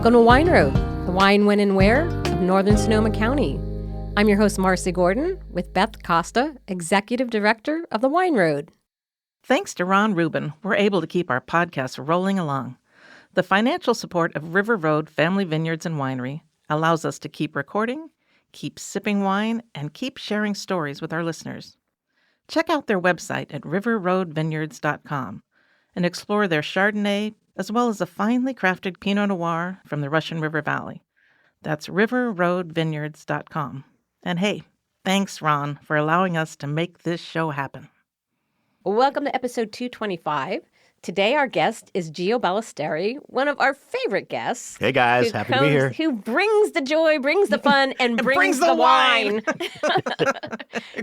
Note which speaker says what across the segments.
Speaker 1: Welcome to Wine Road, the wine, when, and where of Northern Sonoma County. I'm your host, Marcy Gordon, with Beth Costa, Executive Director of the Wine Road.
Speaker 2: Thanks to Ron Rubin, we're able to keep our podcast rolling along. The financial support of River Road Family Vineyards and Winery allows us to keep recording, keep sipping wine, and keep sharing stories with our listeners. Check out their website at riverroadvineyards.com and explore their Chardonnay, as well as a finely crafted Pinot Noir from the Russian River Valley. That's riverroadvineyards.com. And hey, thanks, Ron, for allowing us to make this show happen.
Speaker 1: Welcome to episode 225. Today our guest is Gio Balistreri, one of our favorite guests.
Speaker 3: Hey guys, happy to be here.
Speaker 1: Who brings the joy, brings the fun, and brings the wine.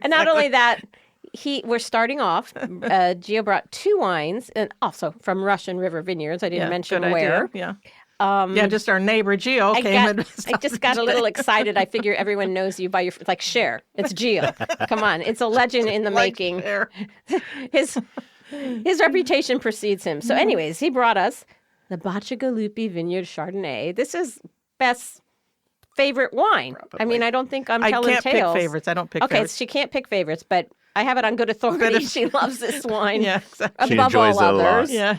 Speaker 1: And not only that, we're starting off. Gio brought two wines, and also from Russian River Vineyards. I didn't mention where.
Speaker 2: Idea. Yeah. Just our neighbor Gio came.
Speaker 1: I just got a little excited. I figure everyone knows you by your Cher. It's Gio. Come on, it's a legend in the making. His reputation precedes him. So, anyways, he brought us the Bacigalupi Vineyard Chardonnay. This is Beth's favorite wine. Probably. I mean, I don't think I'm telling tales.
Speaker 2: I can't pick favorites. I don't pick favorites.
Speaker 1: Okay, she can't pick favorites, but I have it on good authority. She loves this wine.
Speaker 2: Yeah, exactly.
Speaker 1: Above all others.
Speaker 2: Yeah.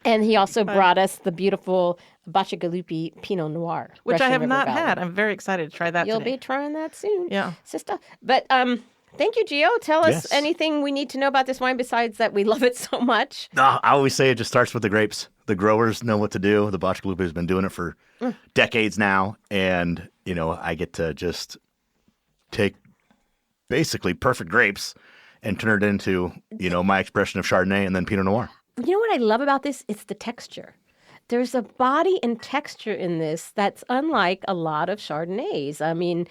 Speaker 1: And he also brought us the beautiful Bacigalupi Pinot Noir,
Speaker 2: which I have not had. I'm very excited to try that
Speaker 1: You'll
Speaker 2: today.
Speaker 1: be trying that soon,
Speaker 2: sister.
Speaker 1: But thank you, Gio. Tell us anything we need to know about this wine besides that we love it so much.
Speaker 3: I always say it just starts with the grapes. The growers know what to do. The Bacigalupi has been doing it for decades now. And, I get to just take basically perfect grapes and turn it into, my expression of Chardonnay and then Pinot Noir.
Speaker 1: You know what I love about this? It's the texture. There's a body and texture in this that's unlike a lot of Chardonnays. I mean,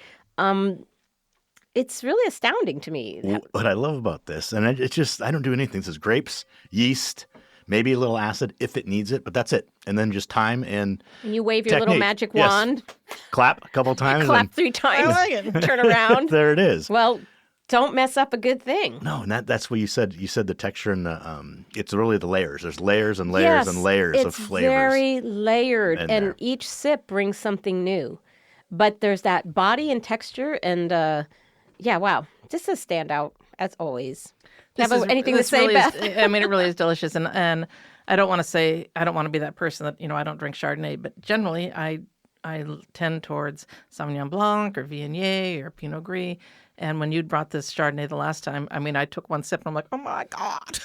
Speaker 1: it's really astounding to me.
Speaker 3: What I love about this, and it's just, I don't do anything. This is grapes, yeast, maybe a little acid if it needs it, but that's it. And then just time and
Speaker 1: you wave your little magic wand.
Speaker 3: Clap a couple times.
Speaker 1: Clap 3 times. I like it. Turn around.
Speaker 3: There it is.
Speaker 1: Well, don't mess up a good thing.
Speaker 3: No, and that's what you said. You said the texture and the it's really the layers. There's layers and layers and layers of flavors.
Speaker 1: It's very layered, and each sip brings something new. But there's that body and texture, and wow, just a standout as always. You have anything to say,
Speaker 2: really
Speaker 1: Beth?
Speaker 2: I mean, it really is delicious, and I don't want to be that person that I don't drink Chardonnay, but generally I tend towards Sauvignon Blanc or Viognier or Pinot Gris. And when you brought this Chardonnay the last time, I mean, I took one sip and I'm like, oh my God.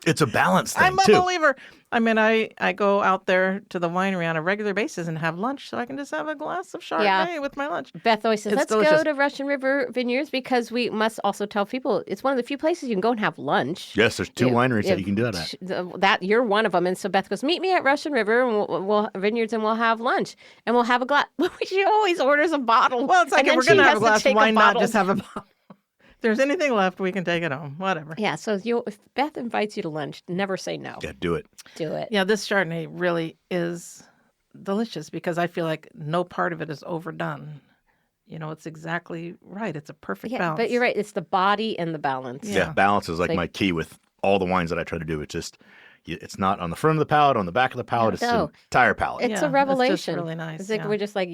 Speaker 3: It's a balance thing,
Speaker 2: I'm a believer. I mean, I go out there to the winery on a regular basis and have lunch so I can just have a glass of Chardonnay with my lunch.
Speaker 1: Beth always says, let's go to Russian River Vineyards because we must also tell people it's one of the few places you can go and have lunch.
Speaker 3: Yes, there's 2 wineries that you can do that at.
Speaker 1: That you're one of them. And so Beth goes, meet me at Russian River and we'll Vineyards and we'll have lunch. And we'll have a glass. She always orders a bottle.
Speaker 2: Well, it's like if we're going to have a glass, why not just have a bottle? If there's anything left, we can take it home. Whatever.
Speaker 1: Yeah, so if Beth invites you to lunch, never say no.
Speaker 3: Yeah, do it.
Speaker 1: Do it.
Speaker 2: Yeah, this Chardonnay really is delicious because I feel like no part of it is overdone. It's exactly right. It's a perfect balance.
Speaker 1: But you're right. It's the body and the balance.
Speaker 3: Yeah, balance is like my key with all the wines that I try to do. It's just, it's not on the front of the palate, on the back of the palate. It's the entire palate.
Speaker 1: It's a revelation.
Speaker 2: It's just really nice.
Speaker 1: It's like we're just like,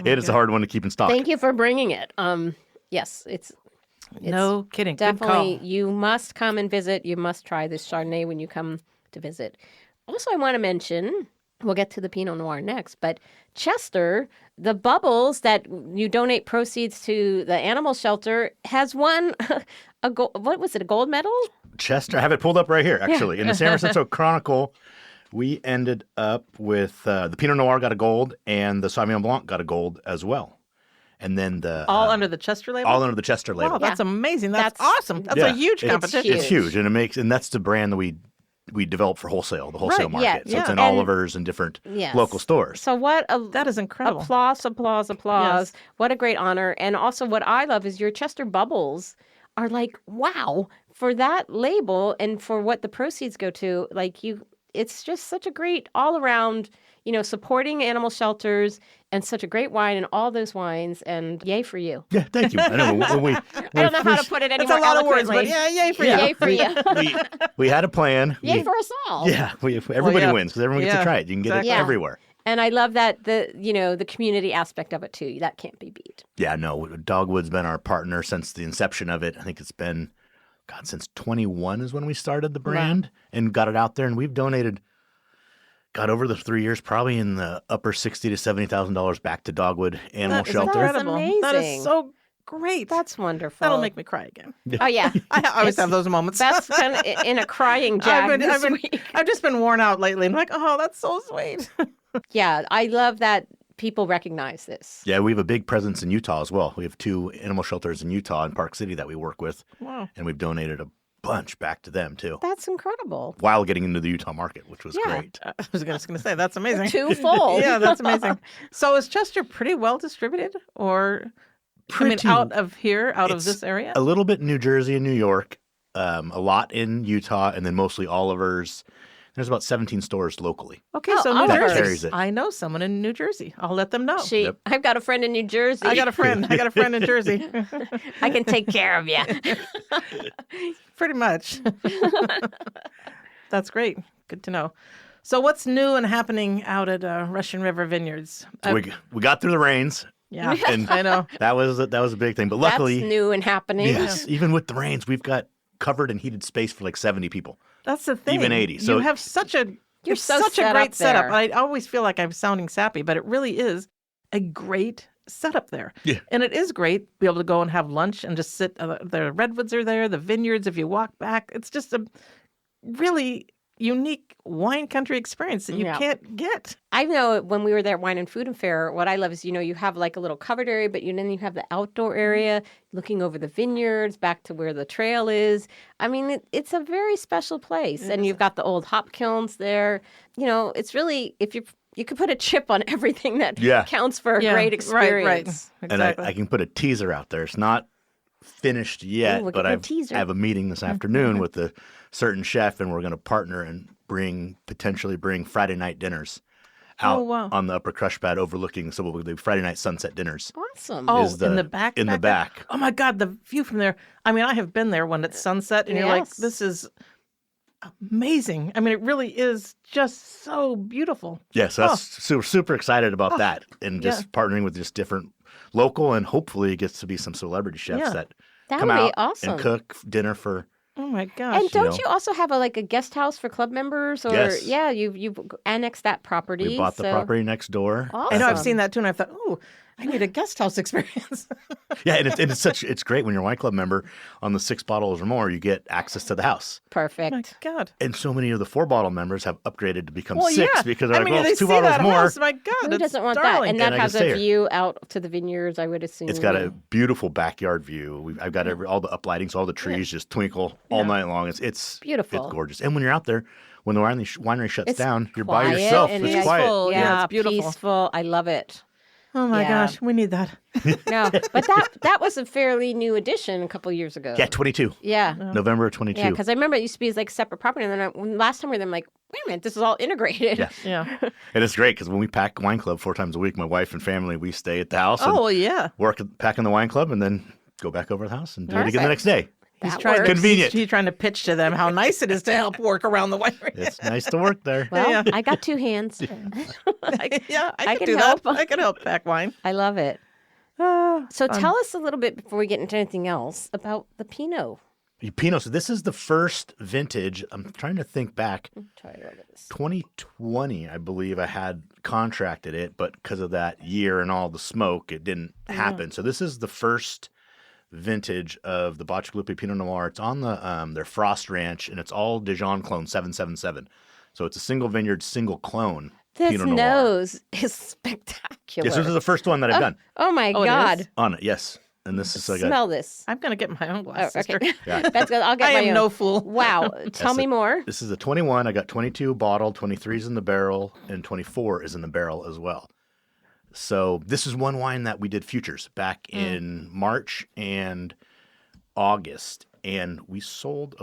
Speaker 3: It is a hard one to keep in stock.
Speaker 1: Thank you for bringing it. Yes, it's
Speaker 2: no kidding.
Speaker 1: Definitely,
Speaker 2: Good call.
Speaker 1: You must come and visit. You must try this Chardonnay when you come to visit. Also, I want to mention, we'll get to the Pinot Noir next, but Chester, the bubbles that you donate proceeds to the animal shelter, has won a gold medal?
Speaker 3: Chester, I have it pulled up right here, actually. In the San Francisco Chronicle, we ended up with the Pinot Noir got a gold and the Sauvignon Blanc got a gold as well. And then
Speaker 2: all under the Chester label?
Speaker 3: All under the Chester label.
Speaker 2: Wow, that's amazing. That's awesome. That's a huge competition.
Speaker 3: It's huge. And that's the brand that we develop for wholesale, the wholesale market.
Speaker 1: Yeah,
Speaker 3: so it's in Oliver's and different local stores.
Speaker 1: So
Speaker 2: that is incredible.
Speaker 1: Applause.
Speaker 2: Yes.
Speaker 1: What a great honor. And also what I love is your Chester bubbles are like, wow, for that label and for what the proceeds go to, it's just such a great all around. supporting animal shelters and such a great wine and all those wines. And yay for you.
Speaker 3: Yeah, thank you. I know
Speaker 1: I don't know how to put it any
Speaker 2: That's
Speaker 1: more
Speaker 2: a lot of words,
Speaker 1: eloquently.
Speaker 2: but yay for you.
Speaker 1: Yay for you.
Speaker 3: we had a plan.
Speaker 1: Yay for us all.
Speaker 3: Yeah, everybody
Speaker 2: yeah.
Speaker 3: wins because everyone gets to try it. You can get
Speaker 2: Exactly.
Speaker 3: it
Speaker 1: Yeah.
Speaker 3: everywhere.
Speaker 1: And I love that the community aspect of it too. That can't be beat.
Speaker 3: Yeah, no, Dogwood's been our partner since the inception of it. I think it's been, since 21 is when we started the brand and got it out there. And we've donated, over the 3 years, probably in the upper $60,000 to $70,000 back to Dogwood Animal
Speaker 2: That is
Speaker 3: Shelter.
Speaker 2: incredible. That
Speaker 1: amazing.
Speaker 2: is so great.
Speaker 1: That's wonderful.
Speaker 2: That'll make me cry again.
Speaker 1: Oh yeah,
Speaker 2: I always have those moments.
Speaker 1: that's kind of in a crying jag this week.
Speaker 2: I've just been worn out lately. I'm like, oh, that's so sweet.
Speaker 1: Yeah, I love that people recognize this.
Speaker 3: Yeah, we have a big presence in Utah as well. We have 2 animal shelters in Utah and Park City that we work with.
Speaker 2: Wow.
Speaker 3: And we've donated a bunch back to them too,
Speaker 1: That's incredible.
Speaker 3: while getting into the Utah market, which was
Speaker 1: Yeah.
Speaker 3: great.
Speaker 2: I was just going to say, that's amazing.
Speaker 1: Twofold.
Speaker 2: Yeah, that's amazing. So is Chester pretty well distributed, or
Speaker 3: Pretty-
Speaker 2: out of here, out of
Speaker 3: It's
Speaker 2: this area?
Speaker 3: A little bit in New Jersey and New York, a lot in Utah, and then mostly Oliver's. There's about 17 stores locally.
Speaker 2: Okay,
Speaker 1: Oh,
Speaker 2: so New
Speaker 1: Oliver's.
Speaker 3: That
Speaker 2: Jersey.
Speaker 3: carries it.
Speaker 2: I know someone in New Jersey. I'll let them know.
Speaker 1: She, I've got a friend in New Jersey.
Speaker 2: I got a friend. I got a friend in Jersey.
Speaker 1: I can take care of you.
Speaker 2: Pretty much. That's great. Good to know. So what's new and happening out at Russian River Vineyards?
Speaker 3: So we got through the rains,
Speaker 2: Yeah,
Speaker 3: and
Speaker 2: I know.
Speaker 3: that was a big thing. But luckily,
Speaker 1: That's new and happening.
Speaker 3: yes, even with the rains, we've got covered and heated space for like 70 people.
Speaker 2: That's the thing.
Speaker 3: Even 80. So
Speaker 2: you have such a
Speaker 1: You're
Speaker 2: it's
Speaker 1: so
Speaker 2: such a
Speaker 1: set
Speaker 2: great
Speaker 1: up
Speaker 2: setup.
Speaker 1: there.
Speaker 2: I always feel like I'm sounding sappy, but it really is a great setup there.
Speaker 3: Yeah.
Speaker 2: And it is great to be able to go and have lunch and just sit. The redwoods are there, the vineyards. If you walk back, it's just a really unique wine country experience that you
Speaker 1: Yeah.
Speaker 2: can't get.
Speaker 1: I know when we were there at Wine and Food and Fair, what I love is, you have like a little covered area, but then you have the outdoor area looking over the vineyards back to where the trail is. I mean, it's a very special place. And you've got the old hop kilns there. It's really, if you could put a chip on everything that
Speaker 3: Yeah.
Speaker 1: counts for a
Speaker 2: Yeah,
Speaker 1: great
Speaker 2: right,
Speaker 1: experience.
Speaker 2: right.
Speaker 3: And
Speaker 2: Exactly.
Speaker 3: I can put a teaser out there. It's not finished yet,
Speaker 1: Ooh, we
Speaker 3: but
Speaker 1: got a
Speaker 3: I
Speaker 1: teaser.
Speaker 3: have a meeting this afternoon with a certain chef, and we're going to partner and potentially bring Friday night dinners out
Speaker 2: Oh, wow.
Speaker 3: on the upper crush pad overlooking. So we'll do Friday night sunset dinners.
Speaker 1: Awesome.
Speaker 2: Oh,
Speaker 3: is
Speaker 2: in the back?
Speaker 3: in the
Speaker 2: there?
Speaker 3: back.
Speaker 2: Oh my God, the view from there. I mean, I have been there when it's sunset and you're like,
Speaker 1: Yes.
Speaker 2: this is amazing. I mean, it really is just so beautiful.
Speaker 3: Yes, that's super excited about that, and just partnering with just different local, and hopefully it gets to be some celebrity chefs
Speaker 2: Yeah.
Speaker 3: that
Speaker 1: That
Speaker 3: come
Speaker 1: would be
Speaker 3: out
Speaker 1: awesome.
Speaker 3: and cook dinner for.
Speaker 2: Oh my gosh.
Speaker 1: And don't
Speaker 3: know.
Speaker 1: you also have a guest house for club members? Or
Speaker 3: Yes.
Speaker 1: yeah, you've annexed that property.
Speaker 3: We bought the
Speaker 1: so-
Speaker 3: property next door.
Speaker 1: Awesome.
Speaker 2: I know I've seen that too, and I thought, oh, I need a guest house experience.
Speaker 3: Yeah, and it's great when you're a wine club member. On the 6 bottles or more, you get access to the house.
Speaker 1: Perfect.
Speaker 2: my God.
Speaker 3: And so many of the 4-bottle members have upgraded to become
Speaker 2: Well,
Speaker 3: 6
Speaker 2: yeah.
Speaker 3: because they're
Speaker 2: I
Speaker 3: like,
Speaker 2: mean,
Speaker 3: well,
Speaker 2: they
Speaker 3: it's 2
Speaker 2: see
Speaker 3: bottles
Speaker 2: that
Speaker 3: more.
Speaker 2: house. My God,
Speaker 1: Who
Speaker 2: it's
Speaker 1: doesn't want
Speaker 2: darling.
Speaker 1: that? And that
Speaker 3: And I can
Speaker 1: has
Speaker 3: stay
Speaker 1: a
Speaker 3: here.
Speaker 1: view out to the vineyards, I would assume.
Speaker 3: It's got a beautiful backyard view. I've got all the uplighting, so all the trees just twinkle all night long. It's
Speaker 1: Beautiful.
Speaker 3: It's gorgeous. And when you're out there, when the winery shuts
Speaker 1: It's
Speaker 3: down, you're by
Speaker 1: quiet
Speaker 3: yourself.
Speaker 1: and
Speaker 3: It's
Speaker 1: peaceful.
Speaker 3: quiet.
Speaker 2: Peaceful. Yeah,
Speaker 1: Yeah,
Speaker 2: it's beautiful.
Speaker 1: peaceful. I love it.
Speaker 2: Oh my
Speaker 1: Yeah.
Speaker 2: gosh, we need that.
Speaker 1: No, but that was a fairly new addition a couple years ago.
Speaker 3: Yeah, 22.
Speaker 1: Yeah.
Speaker 3: November of 22.
Speaker 1: Yeah, because I remember it used to be as separate property, and then last time we were there, I'm like, wait a minute, this is all integrated.
Speaker 3: Yeah.
Speaker 2: Yeah.
Speaker 3: And it's great because when we pack wine club 4 times a week, my wife and family, we stay at the house
Speaker 2: Oh,
Speaker 3: and
Speaker 2: yeah.
Speaker 3: pack in the wine club and then go back over to the house and do it again the next
Speaker 1: Perfect.
Speaker 3: day.
Speaker 2: He's
Speaker 1: That
Speaker 2: trying
Speaker 1: works.
Speaker 3: Convenient.
Speaker 2: He's trying to pitch to them how nice it is to help work around the winery.
Speaker 3: It's nice to work there.
Speaker 1: Well,
Speaker 2: Yeah.
Speaker 1: I got 2 hands.
Speaker 2: Yeah, I
Speaker 1: I
Speaker 2: can
Speaker 1: can
Speaker 2: do
Speaker 1: help.
Speaker 2: that. I can help pack wine.
Speaker 1: I love it.
Speaker 2: Ah,
Speaker 1: So tell us a little bit before we get into anything else about the Pinot.
Speaker 3: Pinot. So this is the first vintage. I'm trying to think back.
Speaker 1: Try to look at this.
Speaker 3: 2020, I believe I had contracted it, but because of that year and all the smoke, it didn't happen. So this is the first vintage of the Bacigalupi Pinot Noir. It's on the their Frost Ranch, and it's all Dijon clone 777. So it's a single vineyard, single clone.
Speaker 1: This
Speaker 3: Pinot Noir.
Speaker 1: nose is spectacular.
Speaker 3: Yes, this is the first one that I've done
Speaker 1: Oh my
Speaker 2: Oh, it
Speaker 1: God.
Speaker 2: is?
Speaker 3: on it. Yes, and this is like
Speaker 1: Smell this.
Speaker 2: I'm going to get my own
Speaker 1: Oh,
Speaker 2: glass, sister.
Speaker 1: okay.
Speaker 3: Yeah.
Speaker 1: That's good. I'll get
Speaker 2: I
Speaker 1: my
Speaker 2: am
Speaker 1: own.
Speaker 2: no fool.
Speaker 1: Wow. Tell me more.
Speaker 3: This is a 21. I got 22 bottled, 23 is in the barrel, and 24 is in the barrel as well. So this is one wine that we did futures back in March and August, and we sold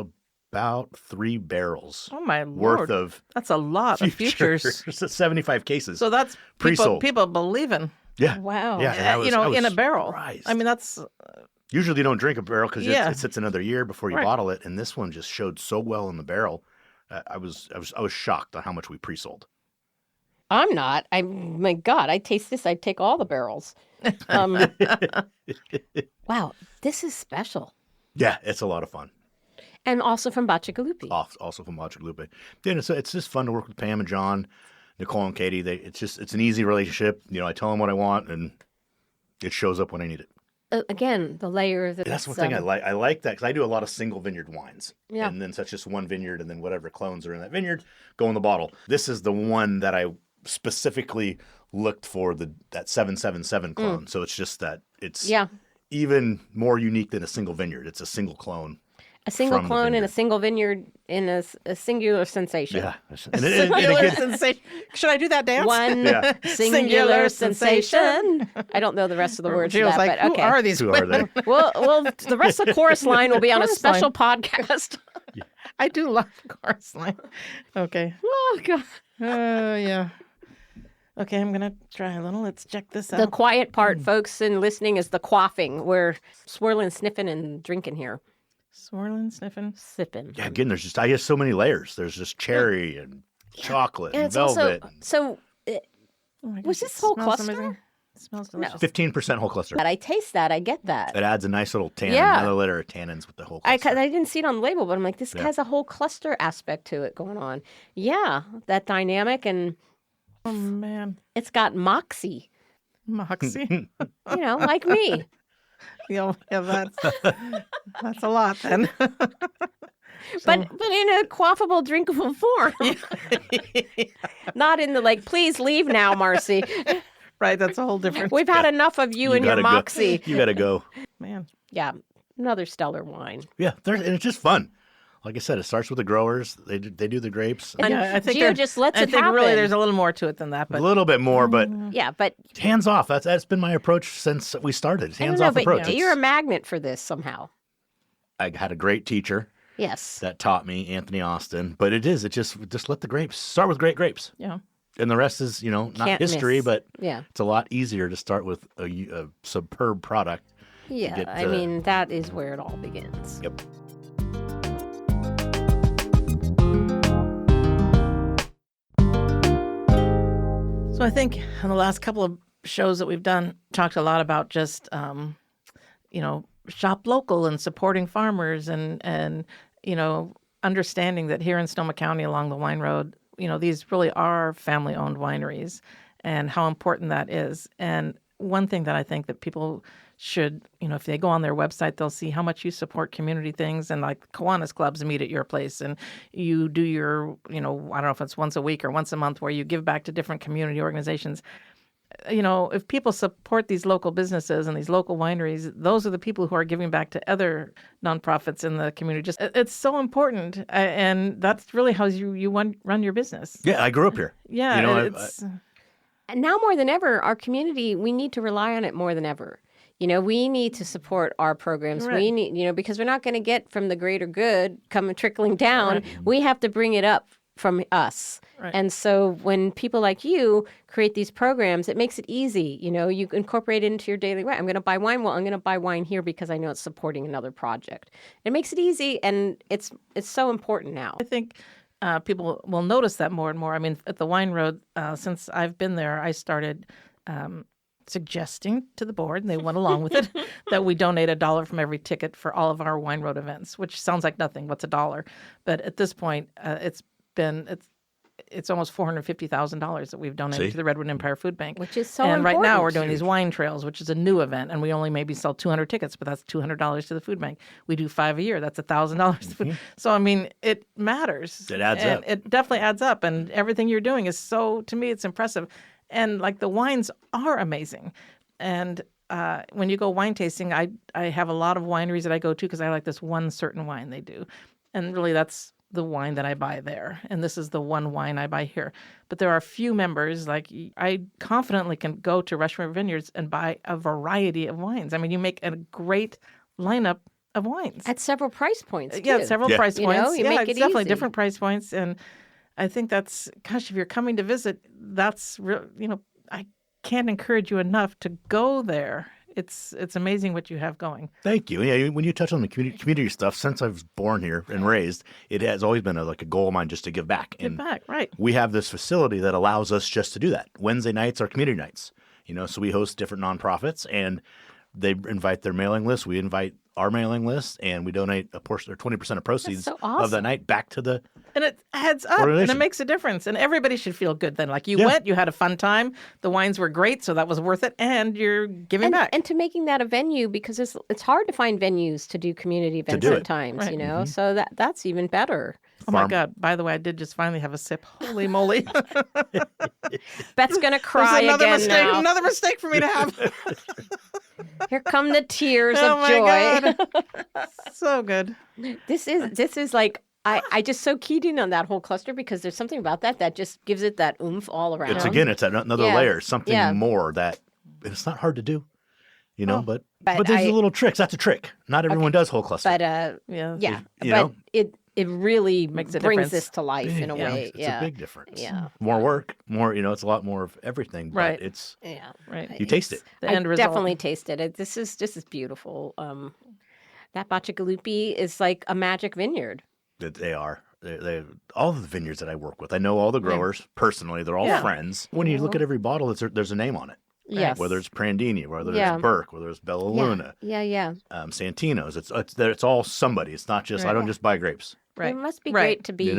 Speaker 3: about 3 barrels
Speaker 2: Oh, my
Speaker 3: worth
Speaker 2: Lord.
Speaker 3: of
Speaker 2: That's a lot of futures.
Speaker 3: 75 cases.
Speaker 2: So that's
Speaker 3: Pre-sold.
Speaker 2: people believing,
Speaker 3: Yeah.
Speaker 1: Wow.
Speaker 3: Yeah. and I was- I was
Speaker 2: in a barrel.
Speaker 3: surprised.
Speaker 2: I mean, that's
Speaker 3: Usually you don't drink a barrel because
Speaker 2: Yeah.
Speaker 3: it sits another year before you
Speaker 2: Right.
Speaker 3: bottle it. And this one just showed so well in the barrel. I was shocked on how much we pre-sold.
Speaker 1: I'm not. My God, I taste this. I'd take all the barrels. Wow, this is special.
Speaker 3: Yeah, it's a lot of fun.
Speaker 1: And also from Bacigalupi.
Speaker 3: Also from Bacigalupi. Yeah, it's just fun to work with Pam and John, Nicole and Katie. It's an easy relationship. I tell them what I want, and it shows up when I need it.
Speaker 1: Again, the layer.
Speaker 3: That's one thing I like. I like that because I do a lot of single vineyard wines.
Speaker 1: Yeah.
Speaker 3: And then such just one vineyard, and then whatever clones are in that vineyard go in the bottle. This is the one that I specifically looked for, that 777 clone. So it's just that it's even more unique than a single vineyard. It's a single clone.
Speaker 1: A single
Speaker 3: from the
Speaker 1: clone in a
Speaker 3: vineyard.
Speaker 1: single vineyard in a singular sensation.
Speaker 3: Yeah.
Speaker 2: singular sensation. Should I do that dance?
Speaker 1: One
Speaker 3: Yeah.
Speaker 1: singular sensation. I don't know the rest of the words of
Speaker 2: Jill's
Speaker 1: that,
Speaker 2: like,
Speaker 1: but okay.
Speaker 2: who are these
Speaker 3: Who are
Speaker 2: women?
Speaker 3: they?
Speaker 1: Well, the rest of the chorus line will be on a
Speaker 2: Chorus
Speaker 1: special podcast.
Speaker 2: I do love chorus line. Okay.
Speaker 1: Oh, God.
Speaker 2: Yeah. Okay, I'm going to try a little. Let's check this out.
Speaker 1: The quiet part, folks, and listening is the quaffing. We're swirling, sniffing, and drinking here.
Speaker 2: Swirling, sniffing.
Speaker 1: Sipping.
Speaker 3: Yeah, again, there's just, I guess, so many layers. There's just cherry and chocolate
Speaker 1: And
Speaker 3: and
Speaker 1: it's
Speaker 3: velvet.
Speaker 1: also, so
Speaker 2: Oh my
Speaker 1: Was
Speaker 2: gosh,
Speaker 1: this
Speaker 2: it
Speaker 1: whole
Speaker 2: smells
Speaker 1: cluster?
Speaker 2: amazing. It smells delicious.
Speaker 3: 15% whole cluster.
Speaker 1: but I taste that. I get that.
Speaker 3: It adds a nice little tannin,
Speaker 1: Yeah.
Speaker 3: another layer of tannins with the whole
Speaker 1: I
Speaker 3: cluster.
Speaker 1: didn't see it on the label, but I'm like, this
Speaker 3: Yeah.
Speaker 1: has a whole cluster aspect to it going on. Yeah, that dynamic, and
Speaker 2: Oh, man.
Speaker 1: it's got moxie,
Speaker 2: Moxie.
Speaker 1: like me.
Speaker 2: yeah, that's a lot then.
Speaker 1: But in a quaffable, drinkable form. Not in the please leave now, Marcy.
Speaker 2: Right, that's a whole different.
Speaker 1: We've had enough of you and your
Speaker 3: gotta go.
Speaker 1: moxie.
Speaker 3: You got to go.
Speaker 2: Man.
Speaker 1: Yeah, another stellar wine.
Speaker 3: Yeah, and it's just fun. Like I said, it starts with the growers. They do the grapes.
Speaker 1: And
Speaker 2: Yeah, I think
Speaker 1: Gio
Speaker 2: there-
Speaker 1: just lets
Speaker 2: I
Speaker 1: it
Speaker 2: think
Speaker 1: happen.
Speaker 2: really there's a little more to it than that.
Speaker 3: A
Speaker 2: But
Speaker 3: little bit more, but
Speaker 1: Yeah, but
Speaker 3: hands off. That's been my approach since we started.
Speaker 1: I don't
Speaker 3: Hands
Speaker 1: know,
Speaker 3: off
Speaker 1: but
Speaker 3: approach.
Speaker 1: you're a magnet for this somehow.
Speaker 3: I had a great teacher
Speaker 1: Yes.
Speaker 3: that taught me, Anthony Austin. But it just let the grapes start with great grapes,
Speaker 2: yeah.
Speaker 3: and the rest is not
Speaker 1: Can't
Speaker 3: history,
Speaker 1: miss.
Speaker 3: but
Speaker 1: Yeah.
Speaker 3: it's a lot easier to start with a superb product.
Speaker 1: Yeah,
Speaker 3: get
Speaker 1: I
Speaker 3: to-
Speaker 1: mean, that is where it all begins.
Speaker 3: Yep.
Speaker 2: So I think in the last couple of shows that we've done, talked a lot about just, shop local and supporting farmers and understanding that here in Sonoma County along the Wine Road, these really are family-owned wineries and how important that is. And one thing that I think that people should, if they go on their website, they'll see how much you support community things, and like Kiwanis clubs meet at your place, and you do your, I don't know if it's once a week or once a month where you give back to different community organizations. If people support these local businesses and these local wineries, those are the people who are giving back to other nonprofits in the community. It's so important, and that's really how you run your business.
Speaker 3: Yeah, I grew up here.
Speaker 2: Yeah,
Speaker 3: it's
Speaker 1: And now more than ever, our community, we need to rely on it more than ever. We need to support our programs.
Speaker 2: Right.
Speaker 1: We need, because we're not going to get from the greater good coming trickling down.
Speaker 2: Right.
Speaker 1: We have to bring it up from us.
Speaker 2: Right.
Speaker 1: And so when people like you create these programs, it makes it easy. You incorporate it into your daily life. I'm going to buy wine. Well, I'm going to buy wine here because I know it's supporting another project. It makes it easy, and it's so important now.
Speaker 2: I think people will notice that more and more. I mean, at the Wine Road, since I've been there, I started suggesting to the board, and they went along with it, that we donate $1 from every ticket for all of our Wine Road events, which sounds like nothing. What's $1? But at this point, it's almost $450,000 that we've donated
Speaker 3: See?
Speaker 2: to the Redwood Empire Food Bank.
Speaker 1: Which is so
Speaker 2: and right now
Speaker 1: important.
Speaker 2: we're doing these wine trails, which is a new event, and we only maybe sell 200 tickets, but that's $200 to the food bank. We do 5 a year. That's $1,000 to food. So, I mean, it matters.
Speaker 3: It adds
Speaker 2: And
Speaker 3: up.
Speaker 2: It definitely adds up, and everything you're doing is to me, it's impressive. And like the wines are amazing. And when you go wine tasting, I have a lot of wineries that I go to because I like this one certain wine they do. And really that's the wine that I buy there. And this is the one wine I buy here. But there are a few members, like I confidently can go to Rush River Vineyards and buy a variety of wines. I mean, you make a great lineup of wines.
Speaker 1: At several price points, too.
Speaker 2: Yeah, several price
Speaker 1: You
Speaker 2: points.
Speaker 1: know, you
Speaker 2: yeah,
Speaker 1: make
Speaker 2: it's
Speaker 1: it
Speaker 2: definitely
Speaker 1: easy.
Speaker 2: different price points. And I think that's, gosh, if you're coming to visit, that's real, I can't encourage you enough to go there. It's amazing what you have going.
Speaker 3: Thank you. Yeah, when you touch on the community stuff, since I was born here and raised, it has always been a goal of mine just to give back.
Speaker 2: Give back, right.
Speaker 3: We have this facility that allows us just to do that. Wednesday nights are community nights, so we host different nonprofits, and they invite their mailing list. We invite our mailing list, and we donate a portion or 20% of proceeds
Speaker 1: so
Speaker 3: of
Speaker 1: awesome.
Speaker 3: that night back to the
Speaker 2: And it adds up, and it
Speaker 3: organization.
Speaker 2: makes a difference. And everybody should feel good then. Like you
Speaker 3: Yeah.
Speaker 2: went, you had a fun time, the wines were great, so that was worth it, and you're giving back.
Speaker 1: And to making that a venue, because it's hard to find venues to do community events
Speaker 3: do it.
Speaker 1: sometimes,
Speaker 2: Right.
Speaker 1: So that's even better.
Speaker 2: Oh my
Speaker 3: farm.
Speaker 2: God! By the way, I did just finally have a sip. Holy moly!
Speaker 1: Beth's gonna cry
Speaker 2: There's another
Speaker 1: again
Speaker 2: mistake.
Speaker 1: now.
Speaker 2: Another mistake for me to have.
Speaker 1: Here come the tears
Speaker 2: Oh
Speaker 1: of
Speaker 2: my
Speaker 1: joy.
Speaker 2: God. So good.
Speaker 1: This is like I just so keyed in on that whole cluster because there's something about that just gives it that oomph all around.
Speaker 3: It's another
Speaker 1: Yeah.
Speaker 3: layer, something
Speaker 1: Yeah.
Speaker 3: more that it's not hard to do, but
Speaker 1: But
Speaker 3: there's
Speaker 1: I-
Speaker 3: the little tricks. That's a trick. Not everyone does whole cluster.
Speaker 1: But
Speaker 2: Yeah.
Speaker 1: yeah,
Speaker 3: You
Speaker 1: but
Speaker 3: know?
Speaker 1: it really
Speaker 2: Makes a
Speaker 1: brings
Speaker 2: difference.
Speaker 1: this to life in a
Speaker 3: Yeah,
Speaker 1: way.
Speaker 3: it's a big difference.
Speaker 1: Yeah.
Speaker 3: More work, more, it's a lot more of everything, but
Speaker 2: Right.
Speaker 3: it's,
Speaker 1: Yeah.
Speaker 2: Right.
Speaker 3: you taste it.
Speaker 2: The
Speaker 1: I
Speaker 2: end result.
Speaker 1: definitely tasted it. This is beautiful. That Bacigalupi is like a magic vineyard.
Speaker 3: That they are. They all of the vineyards that I work with. I know all the growers personally. They're all
Speaker 2: Yeah.
Speaker 3: friends. When you look at every bottle, there's a name on it.
Speaker 1: Yes.
Speaker 3: Whether it's Prandini, whether
Speaker 1: Yeah.
Speaker 3: it's Burke, whether it's Bella Luna,
Speaker 1: Yeah.
Speaker 3: Santino's. It's all somebody. It's not just I don't just buy grapes.
Speaker 2: Right.
Speaker 1: It must be
Speaker 2: Right.
Speaker 1: great to be.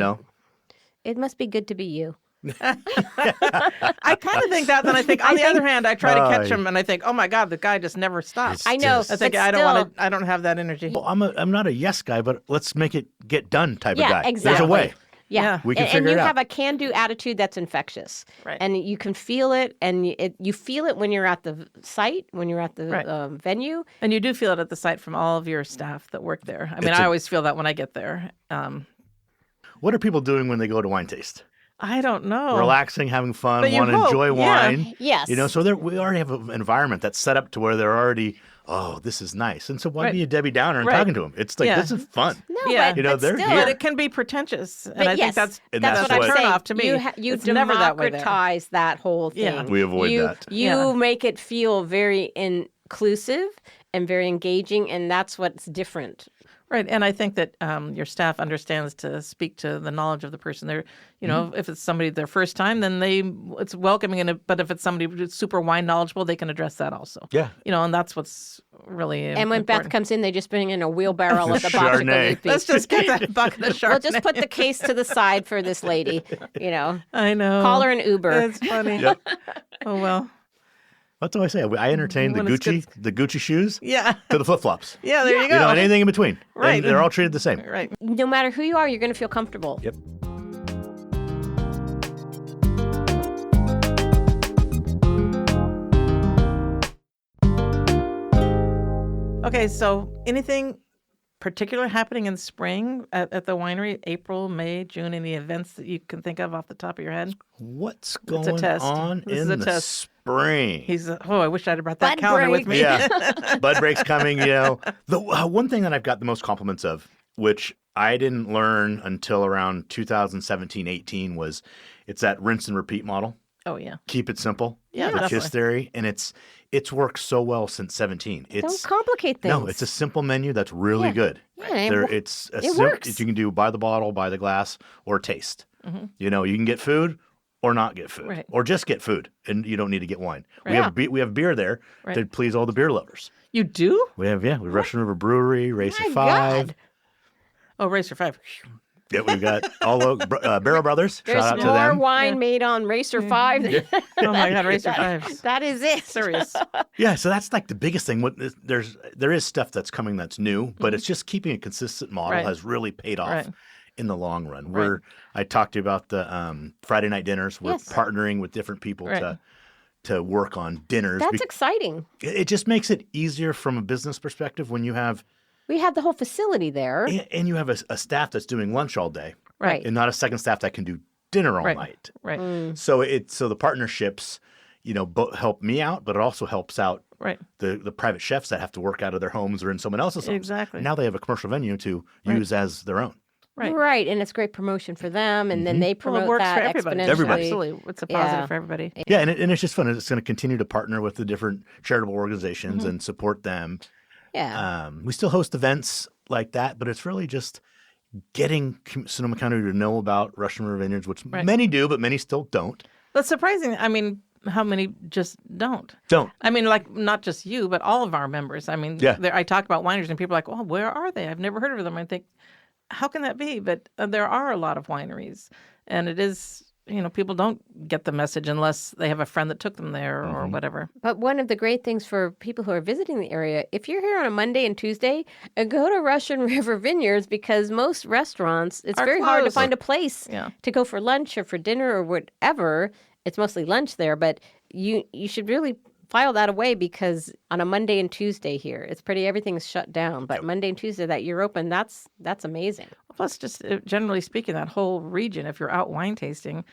Speaker 1: It must be good to be you.
Speaker 2: I kind of think that. Then I think, on the other hand, I try to catch him, and I think, oh my God, the guy just never stops.
Speaker 1: I know.
Speaker 3: just-
Speaker 2: I think
Speaker 1: but
Speaker 2: I don't
Speaker 1: still-
Speaker 2: want to. I don't have that energy.
Speaker 3: Well, I'm not a yes guy, but let's make it get done type of
Speaker 1: Yeah,
Speaker 3: guy.
Speaker 1: exactly.
Speaker 3: There's a way.
Speaker 1: Yeah,
Speaker 3: We can
Speaker 1: and
Speaker 3: figure
Speaker 1: you
Speaker 3: it out.
Speaker 1: have a can-do attitude that's infectious,
Speaker 2: Right.
Speaker 1: and you can feel it, and you feel it when you're at the site, when you're at the
Speaker 2: Right.
Speaker 1: venue.
Speaker 2: And you do feel it at the site from all of your staff that work there. I mean,
Speaker 3: It's
Speaker 2: I
Speaker 3: a-
Speaker 2: always feel that when I get there.
Speaker 3: What are people doing when they go to wine taste?
Speaker 2: I don't know.
Speaker 3: Relaxing, having fun,
Speaker 2: But you
Speaker 3: want to
Speaker 2: hope,
Speaker 3: enjoy
Speaker 2: yeah.
Speaker 3: wine.
Speaker 1: Yes.
Speaker 3: So we already have an environment that's set up to where they're already, oh, this is nice. And so why
Speaker 2: Right.
Speaker 3: be a Debbie Downer and
Speaker 2: Right.
Speaker 3: talking to them? It's like,
Speaker 2: Yeah.
Speaker 3: this is fun.
Speaker 1: No,
Speaker 2: Yeah.
Speaker 1: but,
Speaker 3: They're
Speaker 1: still,
Speaker 3: here.
Speaker 2: But it can be pretentious, and
Speaker 1: But
Speaker 2: I
Speaker 1: yes,
Speaker 2: think that's
Speaker 3: And
Speaker 1: that's
Speaker 3: that's
Speaker 1: what I'm
Speaker 3: what-
Speaker 2: turn
Speaker 1: saying.
Speaker 2: off to me.
Speaker 1: You
Speaker 2: It's never that way there.
Speaker 1: democratize that whole thing.
Speaker 2: Yeah.
Speaker 3: We avoid that.
Speaker 1: You
Speaker 2: Yeah.
Speaker 1: make it feel very inclusive and very engaging, and that's what's different.
Speaker 2: Right, and I think that your staff understands to speak to the knowledge of the person. They're, if it's somebody their first time, then it's welcoming. But if it's somebody who's super wine knowledgeable, they can address that also.
Speaker 3: Yeah.
Speaker 2: And that's what's really
Speaker 1: And when Beth
Speaker 2: important.
Speaker 1: comes in, they just bring in a wheelbarrow of the
Speaker 3: Chardonnay.
Speaker 1: Bacigalupi.
Speaker 2: Let's just get that bucket of Chardonnay.
Speaker 1: We'll just put the case to the side for this lady.
Speaker 2: I know.
Speaker 1: Call her an Uber.
Speaker 2: It's funny.
Speaker 3: Yep.
Speaker 2: Oh well.
Speaker 3: What do I say? I entertain the
Speaker 2: When it's
Speaker 3: Gucci shoes
Speaker 2: Yeah.
Speaker 3: to the flip flops.
Speaker 2: Yeah. There you go.
Speaker 3: And anything in between.
Speaker 2: Right.
Speaker 3: And they're all treated the same.
Speaker 2: Right.
Speaker 1: No matter who you are, you're going to feel comfortable.
Speaker 3: Yep.
Speaker 2: Okay. So anything particular happening in spring at the winery? April, May, June? Any events that you can think of off the top of your head?
Speaker 3: What's
Speaker 2: a
Speaker 3: going
Speaker 2: test.
Speaker 3: on
Speaker 2: This is
Speaker 3: in
Speaker 2: a
Speaker 3: the
Speaker 2: test.
Speaker 3: spring?
Speaker 2: I wish I'd have brought that
Speaker 1: Bud
Speaker 2: calendar with
Speaker 1: break.
Speaker 2: me.
Speaker 3: Yeah. Bud break's coming, The one thing that I've got the most compliments of, which I didn't learn until around 2017-18, was it's that rinse and repeat model.
Speaker 2: Oh yeah.
Speaker 3: Keep it simple.
Speaker 2: Yeah,
Speaker 3: the
Speaker 2: definitely.
Speaker 3: KISS theory. And it's worked so well since 17.
Speaker 1: Don't complicate things.
Speaker 3: No, it's a simple menu that's really
Speaker 1: Yeah.
Speaker 3: good.
Speaker 1: Yeah, it
Speaker 3: It's a
Speaker 1: it works.
Speaker 3: You can do by the bottle, by the glass, or taste. You can get food or not get food,
Speaker 2: Right.
Speaker 3: or just get food, and you don't need to get wine.
Speaker 2: Right.
Speaker 3: We have beer there
Speaker 2: Right.
Speaker 3: to please all the beer lovers.
Speaker 2: You do?
Speaker 3: We have Russian River Brewery, Racer
Speaker 1: My
Speaker 3: 5.
Speaker 1: God.
Speaker 2: Oh, Racer 5.
Speaker 3: Yeah, we've got all Barrel Brothers.
Speaker 1: There's
Speaker 3: Shout out to
Speaker 1: more
Speaker 3: them.
Speaker 1: wine made on Racer 5.
Speaker 2: Oh my God, Racer 5s.
Speaker 1: That is it.
Speaker 2: Serious.
Speaker 3: Yeah, so that's like the biggest thing. There is stuff that's coming that's new, but it's just keeping a consistent model
Speaker 2: Right.
Speaker 3: has really paid off
Speaker 2: Right.
Speaker 3: in the long run.
Speaker 2: Right.
Speaker 3: I talked to you about the Friday night dinners. We're
Speaker 1: Yes.
Speaker 3: partnering with different people
Speaker 2: Right.
Speaker 3: to work on dinners.
Speaker 1: That's exciting.
Speaker 3: It just makes it easier from a business perspective when you have
Speaker 1: We have the whole facility there.
Speaker 3: and you have a staff that's doing lunch all day,
Speaker 1: Right.
Speaker 3: and not a second staff that can do dinner all
Speaker 2: Right.
Speaker 3: night.
Speaker 2: Right.
Speaker 3: So the partnerships, help me out, but it also helps out
Speaker 2: Right.
Speaker 3: the private chefs that have to work out of their homes or in someone else's homes.
Speaker 2: Exactly.
Speaker 3: Now they have a commercial venue to
Speaker 2: Right.
Speaker 3: use as their own.
Speaker 2: Right.
Speaker 1: And it's great promotion for them, and then they
Speaker 2: Well,
Speaker 1: promote
Speaker 2: it works
Speaker 1: that
Speaker 2: for everybody.
Speaker 1: exponentially.
Speaker 2: Absolutely. It's a positive
Speaker 1: Yeah.
Speaker 2: for everybody.
Speaker 3: Yeah, and it's just fun. It's going to continue to partner with the different charitable organizations and support them.
Speaker 1: Yeah.
Speaker 3: We still host events like that, but it's really just getting Sonoma County to know about Russian River Vineyards, which many do, but many still don't.
Speaker 2: That's surprising. I mean, how many just don't? I mean, like, not just you, but all of our members. I mean, I talk about wineries, and people are like, well, where are they? I've never heard of them. I think, how can that be? But there are a lot of wineries, and it is, people don't get the message unless they have a friend that took them there or whatever.
Speaker 1: But one of the great things for people who are visiting the area, if you're here on a Monday and Tuesday, go to Russian River Vineyards, because most restaurants, it's very hard to find a place to go for lunch or for dinner or whatever. It's mostly lunch there, but you should really file that away, because on a Monday and Tuesday here, everything's shut down. But Monday and Tuesday that you're open, that's amazing.
Speaker 2: Plus, just generally speaking, that whole region, if you're out wine tasting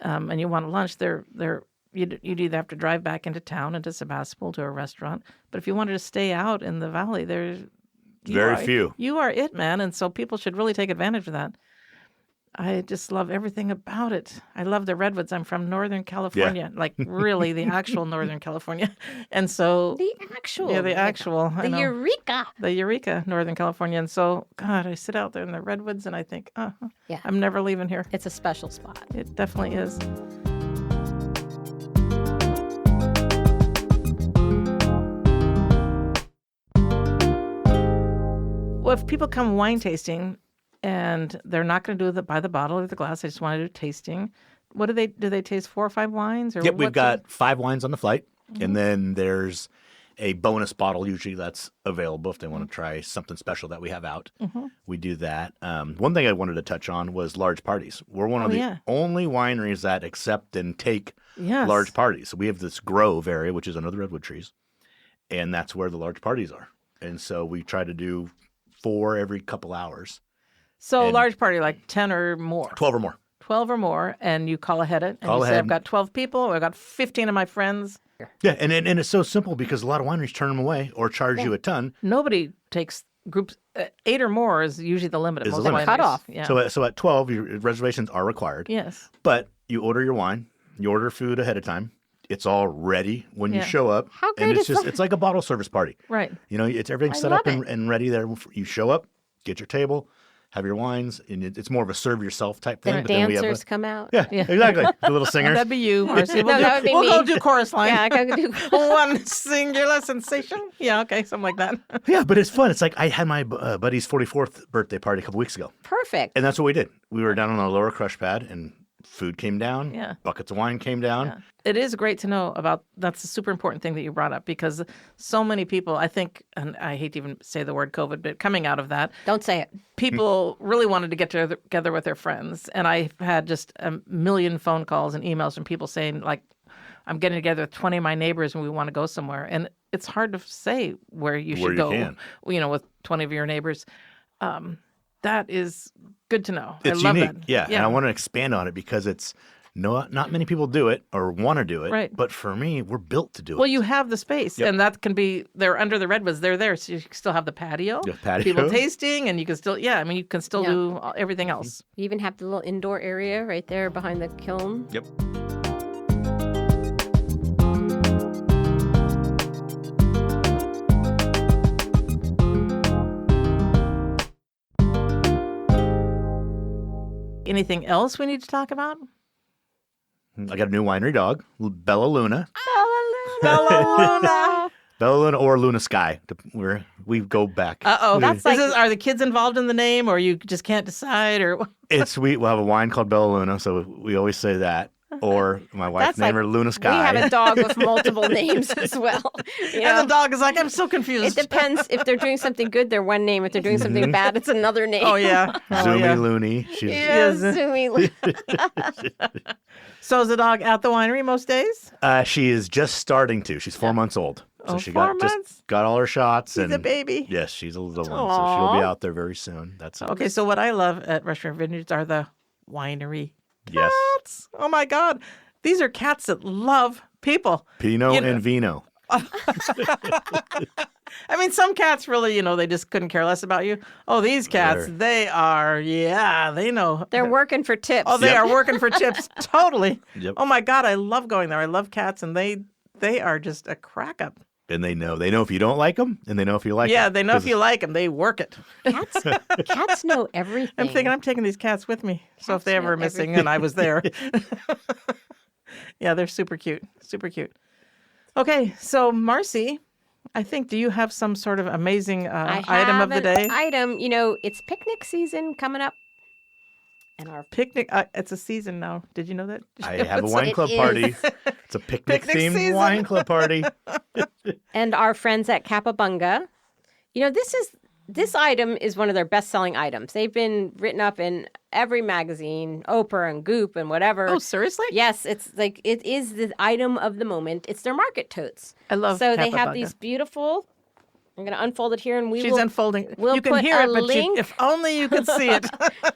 Speaker 2: and you want lunch, you'd either have to drive back into town, into Sebastopol to a restaurant. But if you wanted to stay out in the valley, there's
Speaker 3: very few.
Speaker 2: You are it, man. And so people should really take advantage of that. I just love everything about it. I love the redwoods. I'm from Northern California, like really the actual Northern California. And so
Speaker 1: the actual.
Speaker 2: I know.
Speaker 1: Eureka.
Speaker 2: The Eureka, Northern California. And so, God, I sit out there in the redwoods and I think, I'm never leaving here.
Speaker 1: It's a special spot.
Speaker 2: It definitely is. Well, if people come wine tasting and they're not going to do it by the bottle or the glass, they just want to do tasting, what do they taste 4 or 5 wines? Or
Speaker 3: yep, we've got 5 wines on the flight, and then there's a bonus bottle usually that's available if they want to try something special that we have out. We do that. One thing I wanted to touch on was large parties. We're one of the only wineries that accept and take large parties. So we have this grove area, which is under the redwood trees, and that's where the large parties are. And so we try to do 4 every couple hours.
Speaker 2: So a large party, like 10 or more?
Speaker 3: 12 or more.
Speaker 2: 12 or more, and you call ahead and you say, I've got 12 people, I've got 15 of my friends.
Speaker 3: Yeah, and it's so simple because a lot of wineries turn them away or charge you a ton.
Speaker 2: Nobody takes groups. 8 or more is usually the limit.
Speaker 3: Is the limit.
Speaker 1: Cutoff.
Speaker 2: Yeah.
Speaker 3: So at 12, your reservations are required.
Speaker 2: Yes.
Speaker 3: But you order your wine, you order food ahead of time. It's all ready when you show up.
Speaker 1: How great
Speaker 3: and it's
Speaker 1: is that?
Speaker 3: It's like a bottle service party.
Speaker 2: Right.
Speaker 3: It's everything's set up and ready there. You show up, get your table, have your wines, and it's more of a serve yourself type thing.
Speaker 1: The
Speaker 3: but then
Speaker 1: dancers come out.
Speaker 3: Yeah, exactly. The little singers.
Speaker 2: That'd be you, Marcy.
Speaker 1: That would be
Speaker 2: we'll
Speaker 1: me.
Speaker 2: go do chorus line.
Speaker 1: Yeah, I could do.
Speaker 2: One singular sensation. Yeah, okay, something like that.
Speaker 3: Yeah, but it's fun. It's like I had my buddy's 44th birthday party a couple weeks ago.
Speaker 1: Perfect.
Speaker 3: And that's what we did. We were down on our lower crush pad, and food came down.
Speaker 2: Yeah.
Speaker 3: Buckets of wine came down.
Speaker 2: Yeah. It is great to know about. That's a super important thing that you brought up, because so many people, I think, and I hate to even say the word COVID, but coming out of that,
Speaker 1: Don't say it.
Speaker 2: people really wanted to get together with their friends. And I've had just a million phone calls and emails from people saying, like, I'm getting together with 20 of my neighbors and we want to go somewhere. And it's hard to say where you should go, with 20 of your neighbors. That is good to know.
Speaker 3: It's
Speaker 2: I love
Speaker 3: unique.
Speaker 2: that.
Speaker 3: Yeah. And I want to expand on it because it's not many people do it or want to do it.
Speaker 2: Right.
Speaker 3: But for me, we're built to do it.
Speaker 2: Well, you have the space, and that can be, they're under the redwoods. They're there, so you can still have the patio.
Speaker 3: Yeah, patio.
Speaker 2: People tasting, and you can still, you can still do everything else.
Speaker 1: You even have the little indoor area right there behind the kiln.
Speaker 3: Yep.
Speaker 2: Anything else we need to talk about?
Speaker 3: I got a new winery dog, Bella Luna.
Speaker 2: Bella Luna.
Speaker 3: Bella Luna or Luna Sky. We go back.
Speaker 2: Uh-oh.
Speaker 1: That's like-
Speaker 2: Are the kids involved in the name, or you just can't decide? Or
Speaker 3: We'll have a wine called Bella Luna, so we always say that. Or my wife's
Speaker 1: That's
Speaker 3: name
Speaker 1: like-
Speaker 3: her Luna Sky.
Speaker 1: We have a dog with multiple names as well. You know?
Speaker 2: And the dog is like, I'm so
Speaker 1: It
Speaker 2: confused.
Speaker 1: depends. If they're doing something good, they're one name. If they're doing something bad, it's another name.
Speaker 2: Oh, yeah.
Speaker 3: Zumi Looney. She's
Speaker 1: Yes,
Speaker 2: Yes.
Speaker 1: Zumi.
Speaker 2: So is the dog at the winery most days?
Speaker 3: She is just starting to. She's 4 months old. So
Speaker 2: Oh,
Speaker 3: she
Speaker 2: 4
Speaker 3: got
Speaker 2: months?
Speaker 3: got all her shots.
Speaker 2: She's
Speaker 3: and
Speaker 2: a baby.
Speaker 3: Yes, she's a little one. So
Speaker 2: Aw.
Speaker 3: she'll be out there very soon. That's it.
Speaker 2: Okay, so what I love at Restaurant Vineyards are the winery
Speaker 3: Yes.
Speaker 2: cats. Oh, my God. These are cats that love people.
Speaker 3: Pinot and Vino.
Speaker 2: I mean, some cats really, they just couldn't care less about you. Oh, these cats, they know.
Speaker 1: They're working for tips.
Speaker 2: Oh, they are working for tips. Totally.
Speaker 3: Yep.
Speaker 2: Oh, my God, I love going there. I love cats, and they are just a crack up.
Speaker 3: And they know if you don't like them, and they know if you like them.
Speaker 2: Yeah, they know if you like them. They work it.
Speaker 1: Cats know everything.
Speaker 2: I'm thinking I'm taking these cats with me. So if they ever are missing and I was there. Yeah, they're super cute. Super cute. Okay, so Marcy, I think, do you have some sort of amazing item of the day?
Speaker 1: Item, it's picnic season coming up. And our
Speaker 2: Picnic, it's a season now. Did you know that?
Speaker 3: I have a wine club party. It's a picnic-themed wine club party.
Speaker 1: And our friends at Capabunga. This item is one of their best-selling items. They've been written up in every magazine, Oprah and Goop and whatever.
Speaker 2: Oh, seriously?
Speaker 1: Yes, it is the item of the moment. It's their market totes.
Speaker 2: I love
Speaker 1: So they
Speaker 2: Capabunga.
Speaker 1: have these beautiful. I'm going to unfold it here, and
Speaker 2: She's unfolding.
Speaker 1: We'll
Speaker 2: you can
Speaker 1: put
Speaker 2: hear
Speaker 1: a
Speaker 2: it, but
Speaker 1: link.
Speaker 2: if only you could see it.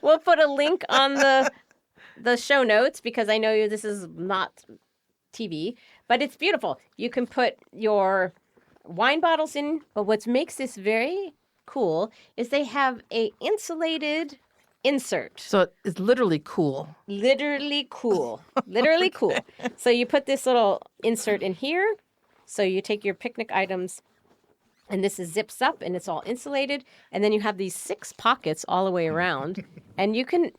Speaker 1: We'll put a link on the show notes because I know this is not TV, but it's beautiful. You can put your wine bottles in, but what makes this very cool is they have a insulated insert.
Speaker 2: So it's literally cool.
Speaker 1: Literally cool. Literally cool. So you put this little insert in here. So you take your picnic items, and this is zips up, and it's all insulated. And then you have these 6 pockets all the way around. And you can,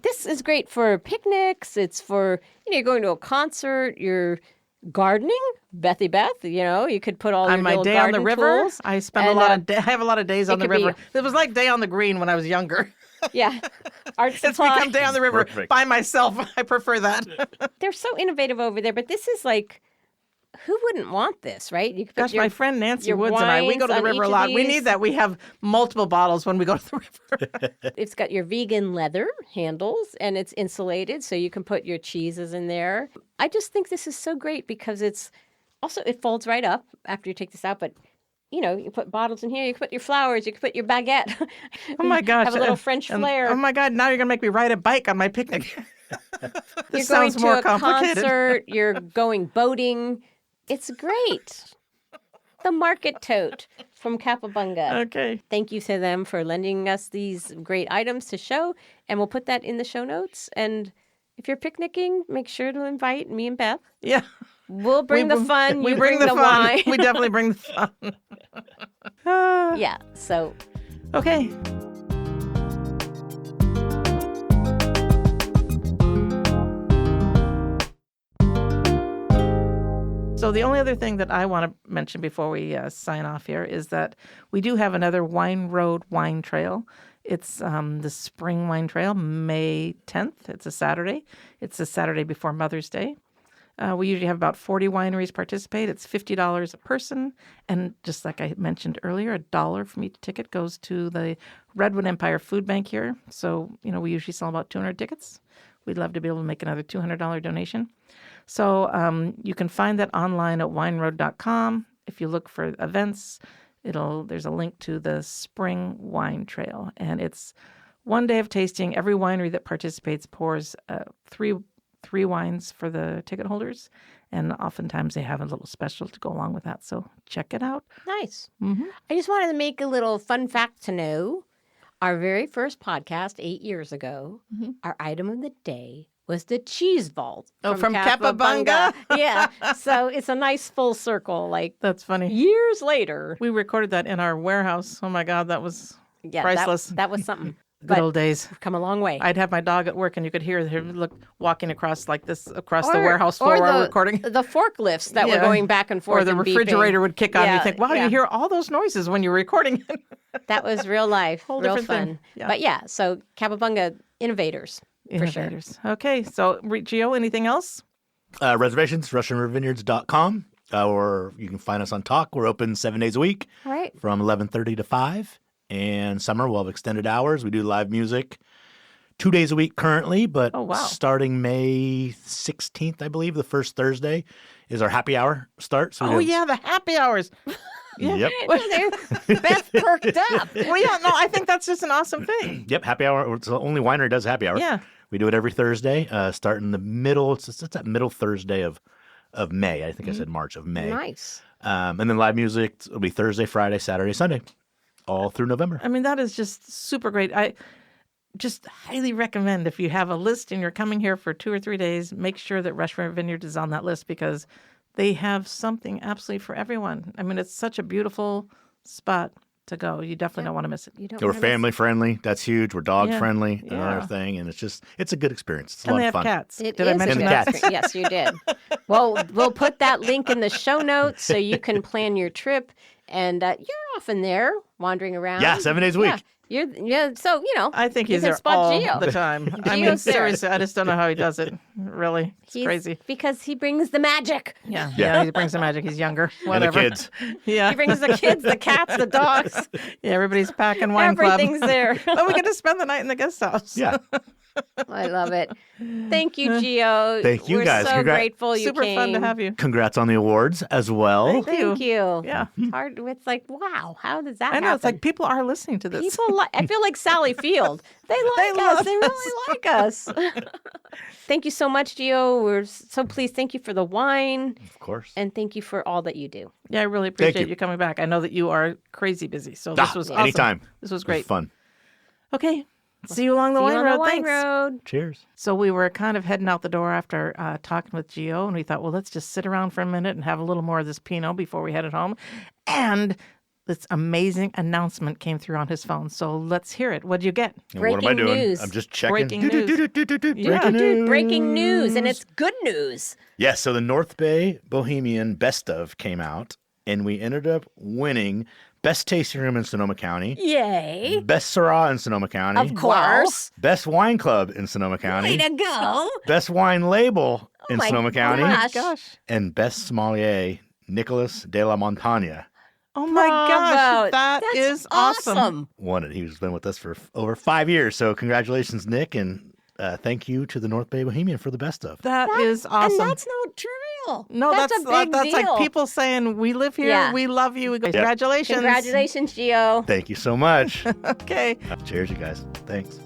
Speaker 1: this is great for picnics. It's for, you're going to a concert, you're gardening. Beth, you could put all your
Speaker 2: on my
Speaker 1: little
Speaker 2: day on the
Speaker 1: garden
Speaker 2: river.
Speaker 1: tools.
Speaker 2: I spend I have a lot of days on the river. It was like day on the green when I was younger.
Speaker 1: Yeah. Art
Speaker 2: It's
Speaker 1: supply.
Speaker 2: become day on the river by myself. I prefer that.
Speaker 1: They're so innovative over there, but this is like, who wouldn't want this, right? You could put
Speaker 2: Gosh, my friend Nancy
Speaker 1: your
Speaker 2: Woods and I, we go to the
Speaker 1: wines
Speaker 2: river a
Speaker 1: on
Speaker 2: lot.
Speaker 1: each of
Speaker 2: We
Speaker 1: these.
Speaker 2: need that. We have multiple bottles when we go to the river.
Speaker 1: It's got your vegan leather handles, and it's insulated, so you can put your cheeses in there. I just think this is so great because it folds right up after you take this out, but you put bottles in here, you can put your flowers, you can put your baguette.
Speaker 2: Oh my gosh.
Speaker 1: Have a little French flair.
Speaker 2: Oh my God, now you're going to make me ride a bike on my picnic. This
Speaker 1: You're going
Speaker 2: sounds
Speaker 1: to
Speaker 2: more
Speaker 1: a
Speaker 2: complicated.
Speaker 1: concert, you're going boating. It's great. The market tote from Capabunga.
Speaker 2: Okay.
Speaker 1: Thank you to them for lending us these great items to show, and we'll put that in the show notes. And if you're picnicking, make sure to invite me and Beth.
Speaker 2: Yeah.
Speaker 1: We'll bring the fun.
Speaker 2: We
Speaker 1: You
Speaker 2: bring the fun.
Speaker 1: wine.
Speaker 2: We definitely bring the fun.
Speaker 1: Yeah. So
Speaker 2: Okay. So the only other thing that I want to mention before we sign off here is that we do have another Wine Road Wine Trail. It's the Spring Wine Trail, May 10th. It's a Saturday. It's the Saturday before Mother's Day. We usually have about 40 wineries participate. It's $50 a person. And just like I mentioned earlier, $1 from each ticket goes to the Redwood Empire Food Bank here. So, we usually sell about 200 tickets. We'd love to be able to make another $200 donation. So you can find that online at wineroad.com. If you look for events, there's a link to the Spring Wine Trail. And it's one day of tasting. Every winery that participates pours three wines for the ticket holders, and oftentimes they have a little special to go along with that. So check it out.
Speaker 1: nice.
Speaker 2: Mm-hmm.
Speaker 1: I just wanted to make a little fun fact to know. Our very first podcast 8 years ago, our item of the day was the cheese vault.
Speaker 2: From Capabunga?
Speaker 1: Yeah. So it's a nice full circle, like
Speaker 2: That's funny.
Speaker 1: years later.
Speaker 2: We recorded that in our warehouse. Oh my God, that was
Speaker 1: Yeah,
Speaker 2: priceless.
Speaker 1: That was something.
Speaker 2: Good
Speaker 1: But
Speaker 2: old days.
Speaker 1: we've come a long way.
Speaker 2: I'd have my dog at work, and you could hear him walking across like this across the warehouse floor
Speaker 1: or
Speaker 2: while
Speaker 1: the,
Speaker 2: we're recording.
Speaker 1: The forklifts that were
Speaker 2: Yeah.
Speaker 1: going back and forth.
Speaker 2: Or the
Speaker 1: and
Speaker 2: refrigerator
Speaker 1: beeping.
Speaker 2: would kick on.
Speaker 1: Yeah,
Speaker 2: You think, wow,
Speaker 1: yeah.
Speaker 2: you hear all those noises when you're recording.
Speaker 1: That was real life,
Speaker 2: Whole
Speaker 1: real
Speaker 2: different
Speaker 1: fun.
Speaker 2: thing. Yeah.
Speaker 1: But yeah, so Capabunga innovators. For sure.
Speaker 2: Innovators. Okay, so Gio, anything else?
Speaker 3: Reservations, RussianRiverVineyards.com. Or you can find us on Talk. We're open 7 days a week
Speaker 1: All right.
Speaker 3: from 11:30 to 5. And summer, we'll have extended hours. We do live music 2 days a week currently, but
Speaker 2: Oh, wow.
Speaker 3: starting May 16th, I believe, the first Thursday, is our happy hour start. So we
Speaker 2: Oh,
Speaker 3: have-
Speaker 2: yeah, the happy hours.
Speaker 3: Yep.
Speaker 1: Beth perked up.
Speaker 2: Well, yeah, no, I think that's just an awesome thing.
Speaker 3: Yep, happy hour. It's the only winery that does happy hour.
Speaker 2: Yeah.
Speaker 3: We do it every Thursday, starting the middle. It's that middle Thursday of of May. I think I said March of May.
Speaker 1: Nice.
Speaker 3: And then live music will be Thursday, Friday, Saturday, Sunday, all through November.
Speaker 2: I mean, that is just super great. I just highly recommend if you have a list and you're coming here for 2 or 3 days, make sure that Rushmore Vineyard is on that list because they have something absolutely for everyone. I mean, it's such a beautiful spot to go. You definitely don't want to miss it.
Speaker 1: You don't
Speaker 3: We're
Speaker 1: wanna miss
Speaker 3: family friendly. That's huge. We're dog
Speaker 2: Yeah.
Speaker 3: friendly.
Speaker 2: Yeah.
Speaker 3: Another thing. And it's a good experience. It's a
Speaker 2: And
Speaker 3: lot
Speaker 2: they
Speaker 3: of
Speaker 2: have
Speaker 3: fun.
Speaker 2: cats.
Speaker 1: It
Speaker 2: Did I
Speaker 1: is
Speaker 2: mention
Speaker 1: a
Speaker 2: that?
Speaker 3: cats.
Speaker 1: Yes, you did. Well, we'll put that link in the show notes so you can plan your trip. And you're often there wandering around.
Speaker 3: Yeah, 7 days a week.
Speaker 1: So,
Speaker 2: I think
Speaker 1: you
Speaker 2: he's
Speaker 1: can
Speaker 2: there
Speaker 1: spot
Speaker 2: all
Speaker 1: Gio.
Speaker 2: the time. I mean,
Speaker 1: Gio's there.
Speaker 2: seriously, I just don't know how he does it. Really, it's
Speaker 1: He's-
Speaker 2: crazy.
Speaker 1: Because he brings the magic.
Speaker 2: Yeah, he brings the magic. He's younger.
Speaker 3: And the
Speaker 2: Whatever.
Speaker 3: kids.
Speaker 2: Yeah,
Speaker 1: He brings the kids, the cats, the dogs.
Speaker 2: yeah. Everybody's packing wine club.
Speaker 1: Everything's there.
Speaker 2: But we get to spend the night in the guest house.
Speaker 3: Yeah.
Speaker 1: I love it. Thank you, Gio.
Speaker 3: Thank you,
Speaker 1: We're
Speaker 3: guys.
Speaker 1: so grateful you
Speaker 2: Super
Speaker 1: came.
Speaker 2: fun to have you.
Speaker 3: Congrats on the awards as well.
Speaker 1: Thank you.
Speaker 2: Yeah.
Speaker 1: It's hard. It's like, wow, how does that
Speaker 2: I know.
Speaker 1: happen?
Speaker 2: It's like people are listening to this.
Speaker 1: People I feel like Sally Field. They like
Speaker 2: love
Speaker 1: us. They really like us. Thank you so much, Gio. We're so pleased. Thank you for the wine.
Speaker 3: Of course.
Speaker 1: And thank you for all that you do.
Speaker 2: Yeah, I really
Speaker 3: Thank
Speaker 2: appreciate
Speaker 3: you.
Speaker 2: you coming back. I know that you are crazy busy, so this was awesome.
Speaker 3: Anytime.
Speaker 2: This was
Speaker 3: It
Speaker 2: great.
Speaker 3: was fun.
Speaker 2: Okay. See you along the
Speaker 1: See
Speaker 2: wine
Speaker 1: you on
Speaker 2: road.
Speaker 1: the wine
Speaker 2: Thanks.
Speaker 1: road.
Speaker 3: Cheers.
Speaker 2: So we were kind of heading out the door after talking with Gio, and we thought, well, let's just sit around for a minute and have a little more of this Pinot before we headed home. And this amazing announcement came through on his phone. So let's hear it. What'd you get?
Speaker 3: And what am I
Speaker 1: Breaking
Speaker 3: doing?
Speaker 1: news.
Speaker 3: I'm just checking.
Speaker 2: Breaking news.
Speaker 3: Breaking news.
Speaker 1: Breaking news, and it's good news.
Speaker 3: Yes, so the North Bay Bohemian Best Of came out, and we ended up winning Best Tasting Room in Sonoma County,
Speaker 1: Yay.
Speaker 3: Best Syrah in Sonoma County,
Speaker 1: Of course.
Speaker 3: Best Wine Club in Sonoma County,
Speaker 1: Way to go.
Speaker 3: Best Wine Label in
Speaker 1: my
Speaker 3: Sonoma County,
Speaker 1: gosh.
Speaker 2: Gosh.
Speaker 3: and Best Sommelier Nicolas de la Montagne.
Speaker 2: Oh my
Speaker 1: Bravo.
Speaker 2: gosh. That's
Speaker 1: That's
Speaker 2: awesome.
Speaker 3: Won it. He's been with us for over 5 years. So congratulations, Nick, and thank you to the North Bay Bohemian for the Best Of.
Speaker 2: That is awesome.
Speaker 1: And that's not trivial.
Speaker 2: No, that's
Speaker 1: a big
Speaker 2: that's
Speaker 1: deal.
Speaker 2: like people saying, we live here,
Speaker 1: Yeah.
Speaker 2: we love you. We go, congratulations.
Speaker 1: Congratulations, Gio.
Speaker 3: Thank you so much.
Speaker 2: Okay.
Speaker 3: Cheers, you guys. Thanks.